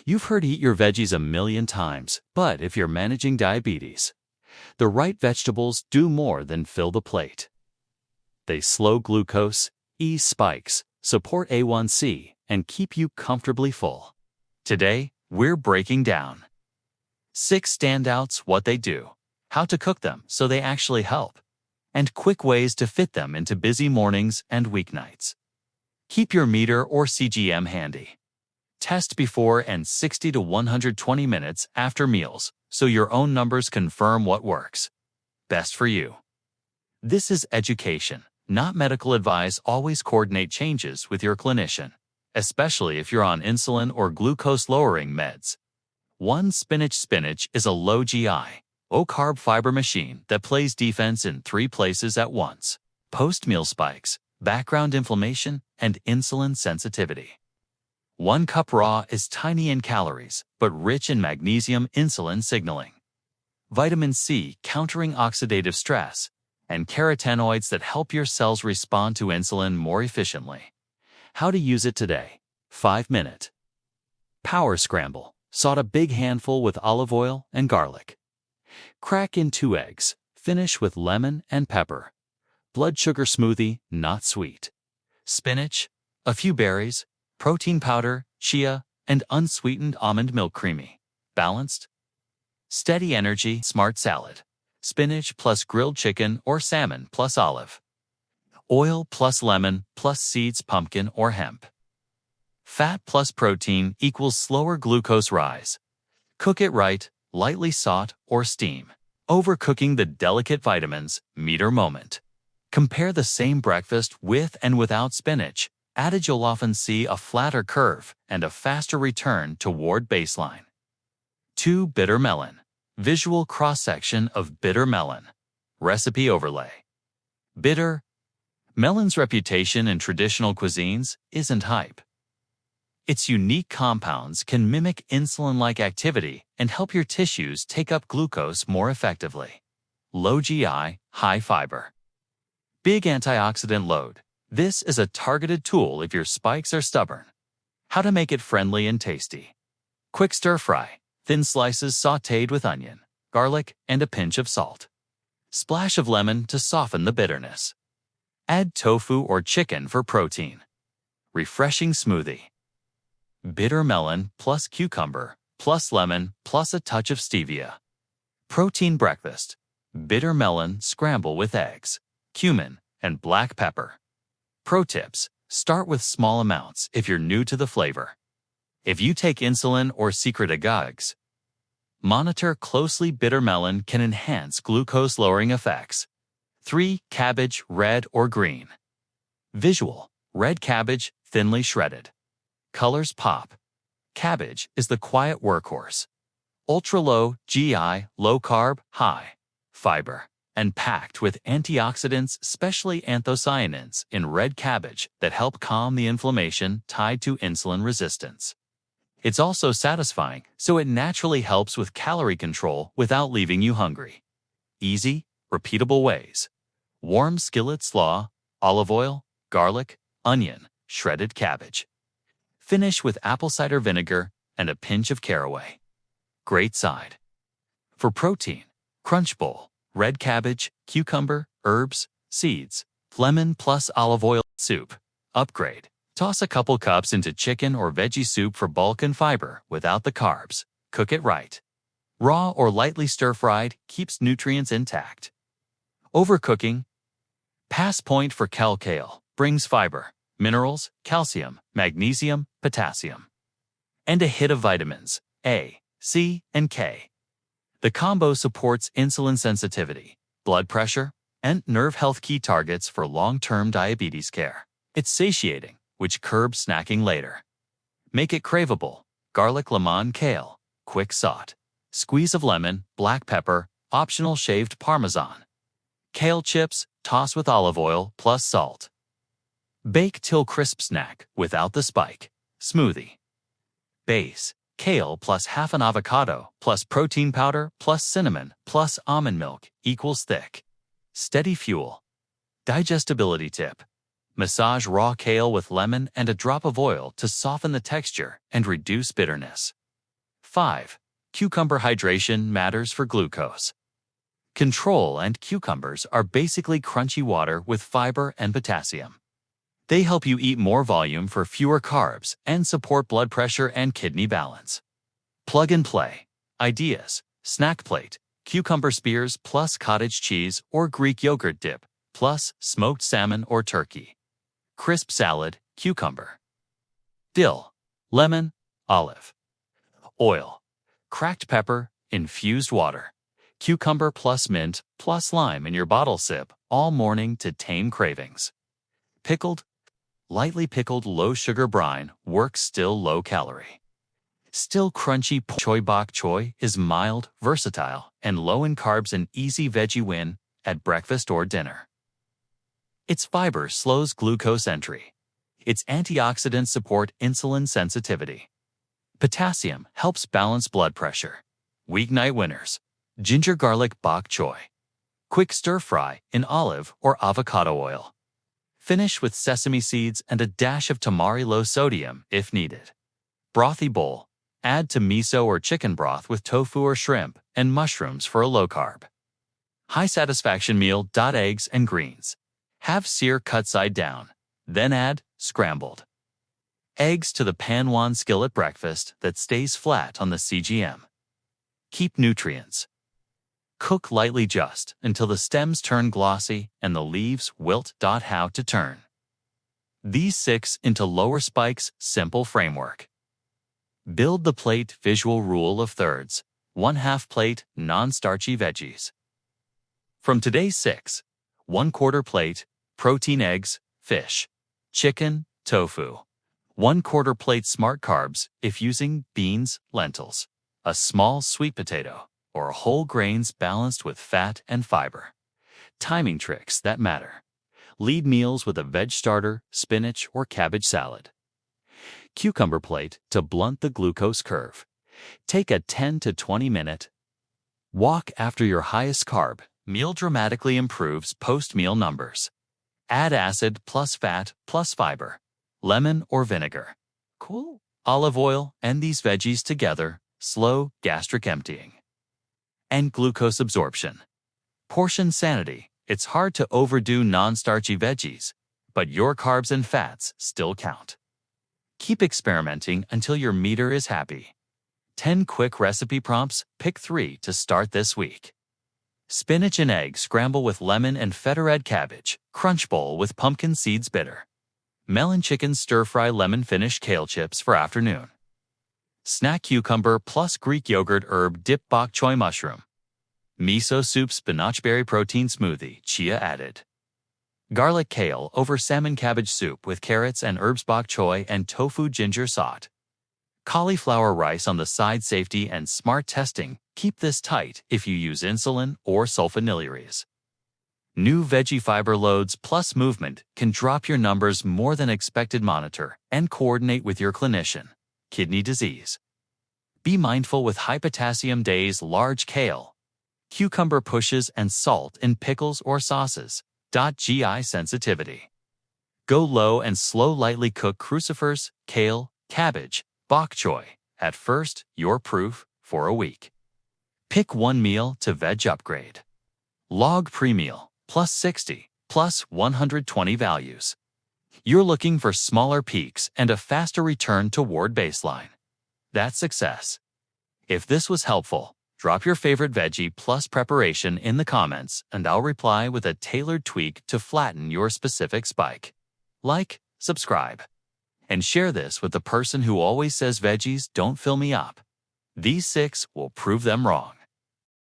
You've heard eat your veggies a million times, but if you're managing diabetes, the right vegetables do more than fill the plate. They slow glucose, ease spikes, support A1C, and keep you comfortably full. Today, we're breaking down 6 standouts, what they do, how to cook them so they actually help, and quick ways to fit them into busy mornings and weeknights. Keep your meter or CGM handy. Test before and 60 to 120 minutes after meals so your own numbers confirm what works best for you. This is education, not medical advice. Always coordinate changes with your clinician, especially if you're on insulin or glucose-lowering meds. 1 Spinach is a low GI, low-carb fiber machine that plays defense in 3 places at once: post-meal spikes, background inflammation, and insulin sensitivity. 1 cup raw is tiny in calories, but rich in magnesium insulin signaling, vitamin C countering oxidative stress, and carotenoids that help your cells respond to insulin more efficiently. How to use it today. 5-minute power scramble. Saute a big handful with olive oil and garlic. Crack in 2 eggs. Finish with lemon and pepper. Blood sugar smoothie, not sweet. Spinach, a few berries, protein powder, chia, and unsweetened almond milk creamy. Balanced. Steady energy, smart salad. Spinach plus grilled chicken or salmon plus olive oil plus lemon plus seeds, pumpkin or hemp. Fat plus protein equals slower glucose rise. Cook it right, lightly saute or steam. Overcooking the delicate vitamins, meter moment. Compare the same breakfast with and without spinach. Added, you'll often see a flatter curve and a faster return toward baseline. 2 Bitter melon. Visual cross-section of bitter melon. Recipe overlay. Bitter melon's reputation in traditional cuisines isn't hype. Its unique compounds can mimic insulin-like activity and help your tissues take up glucose more effectively. Low GI, high fiber. Big antioxidant load. This is a targeted tool if your spikes are stubborn. How to make it friendly and tasty. Quick stir fry. Thin slices sautéed with onion, garlic, and a pinch of salt. Splash of lemon to soften the bitterness. Add tofu or chicken for protein. Refreshing smoothie. Bitter melon plus cucumber plus lemon plus a touch of stevia. Protein breakfast. Bitter melon scramble with eggs, cumin, and black pepper. Pro tips: start with small amounts if you're new to the flavor. If you take insulin or secret agugs, monitor closely. Bitter melon can enhance glucose-lowering effects. 3 Cabbage, red or green. Visual: red cabbage, thinly shredded. Colors pop. Cabbage is the quiet workhorse. Ultra-low GI, low-carb, high fiber, and packed with antioxidants, especially anthocyanins, in red cabbage that help calm the inflammation tied to insulin resistance. It's also satisfying, so it naturally helps with calorie control without leaving you hungry. Easy, repeatable ways. Warm skillet slaw, olive oil, garlic, onion, shredded cabbage. Finish with apple cider vinegar and a pinch of caraway. Great side. For protein, crunch bowl, red cabbage, cucumber, herbs, seeds, lemon plus olive oil. Soup. Upgrade. Toss a couple cups into chicken or veggie soup for bulk and fiber without the carbs. Cook it right. Raw or lightly stir-fried keeps nutrients intact. Overcooking. Pass point for Kale brings fiber, minerals, calcium, magnesium, potassium, and a hit of vitamins A, C, and K. The combo supports insulin sensitivity, blood pressure, and nerve health, key targets for long-term diabetes care. It's satiating, which curbs snacking later. Make it craveable. Garlic, lemon, kale, quick saute. Squeeze of lemon, black pepper, optional shaved Parmesan. Kale chips, toss with olive oil plus salt. Bake till crisp snack without the spike. Smoothie. Base: kale plus half an avocado plus protein powder plus cinnamon plus almond milk equals thick. Steady fuel. Digestibility tip: massage raw kale with lemon and a drop of oil to soften the texture and reduce bitterness. 5. Cucumber hydration matters for glucose. Control and cucumbers are basically crunchy water with fiber and potassium. They help you eat more volume for fewer carbs and support blood pressure and kidney balance. Plug and play. Ideas: snack plate, cucumber spears plus cottage cheese or Greek yogurt dip, plus smoked salmon or turkey. Crisp salad, cucumber. Dill, lemon, olive. Oil, cracked pepper, infused water. Cucumber plus mint plus lime in your bottle sip all morning to tame cravings. Pickled, lightly pickled low-sugar brine works still low-calorie. Still crunchy Bok Choy is mild, versatile, and low in carbs, an easy veggie win at breakfast or dinner. Its fiber slows glucose entry. Its antioxidants support insulin sensitivity. Potassium helps balance blood pressure. Weeknight winners: ginger garlic bok choy. Quick stir-fry in olive or avocado oil. Finish with sesame seeds and a dash of tamari, low sodium if needed. Brothy bowl. Add to miso or chicken broth with tofu or shrimp and mushrooms for a low carb. High satisfaction meal. Eggs and greens. Have sear cut side down. Then add scrambled eggs to the pan-wan skillet breakfast that stays flat on the CGM. Keep nutrients. Cook lightly just until the stems turn glossy and the leaves wilt. How to turn these 6 into lower spikes. Simple framework. Build the plate. Visual rule of thirds. 1/2 plate non-starchy veggies. From today's 6, 1/4 plate protein: eggs, fish, chicken, tofu. 1/4 plate smart carbs if using beans, lentils, a small sweet potato, or whole grains balanced with fat and fiber. Timing tricks that matter. Lead meals with a veg starter, spinach, or cabbage salad. Cucumber plate to blunt the glucose curve. Take a 10 to 20 minute walk after your highest carb meal. Dramatically improves post-meal numbers. Add acid plus fat plus fiber, lemon or vinegar. Cool. Olive oil and these veggies together. Slow gastric emptying. And glucose absorption. Portion sanity. It's hard to overdo non-starchy veggies, but your carbs and fats still count. Keep experimenting until your meter is happy. 10 quick recipe prompts. Pick 3 to start this week. Spinach and egg scramble with lemon and feta. Red cabbage crunch bowl with pumpkin seeds bitter. Melon chicken stir-fry lemon. Finish kale chips for afternoon. Snack cucumber plus Greek yogurt herb dip bok choy mushroom. Miso soup spinach berry protein smoothie chia added. Garlic kale over salmon cabbage soup with carrots and herbs bok choy and tofu ginger sauté. Cauliflower rice on the side. Safety and smart testing. Keep this tight if you use insulin or sulfonylureas. New veggie fiber loads plus movement can drop your numbers more than expected. Monitor and coordinate with your clinician. Kidney disease. Be mindful with high potassium days. Large kale, cucumber pushes and salt in pickles or sauces. GI sensitivity. Go low and slow. Lightly cook crucifers, kale, cabbage, bok choy. At first, your proof for a week. Pick 1 meal to veg upgrade. Log pre-meal plus 60 plus 120 values. You're looking for smaller peaks and a faster return toward baseline. That's success. If this was helpful, drop your favorite veggie plus preparation in the comments and I'll reply with a tailored tweak to flatten your specific spike. Like, subscribe, and share this with the person who always says veggies don't fill me up. These 6 will prove them wrong.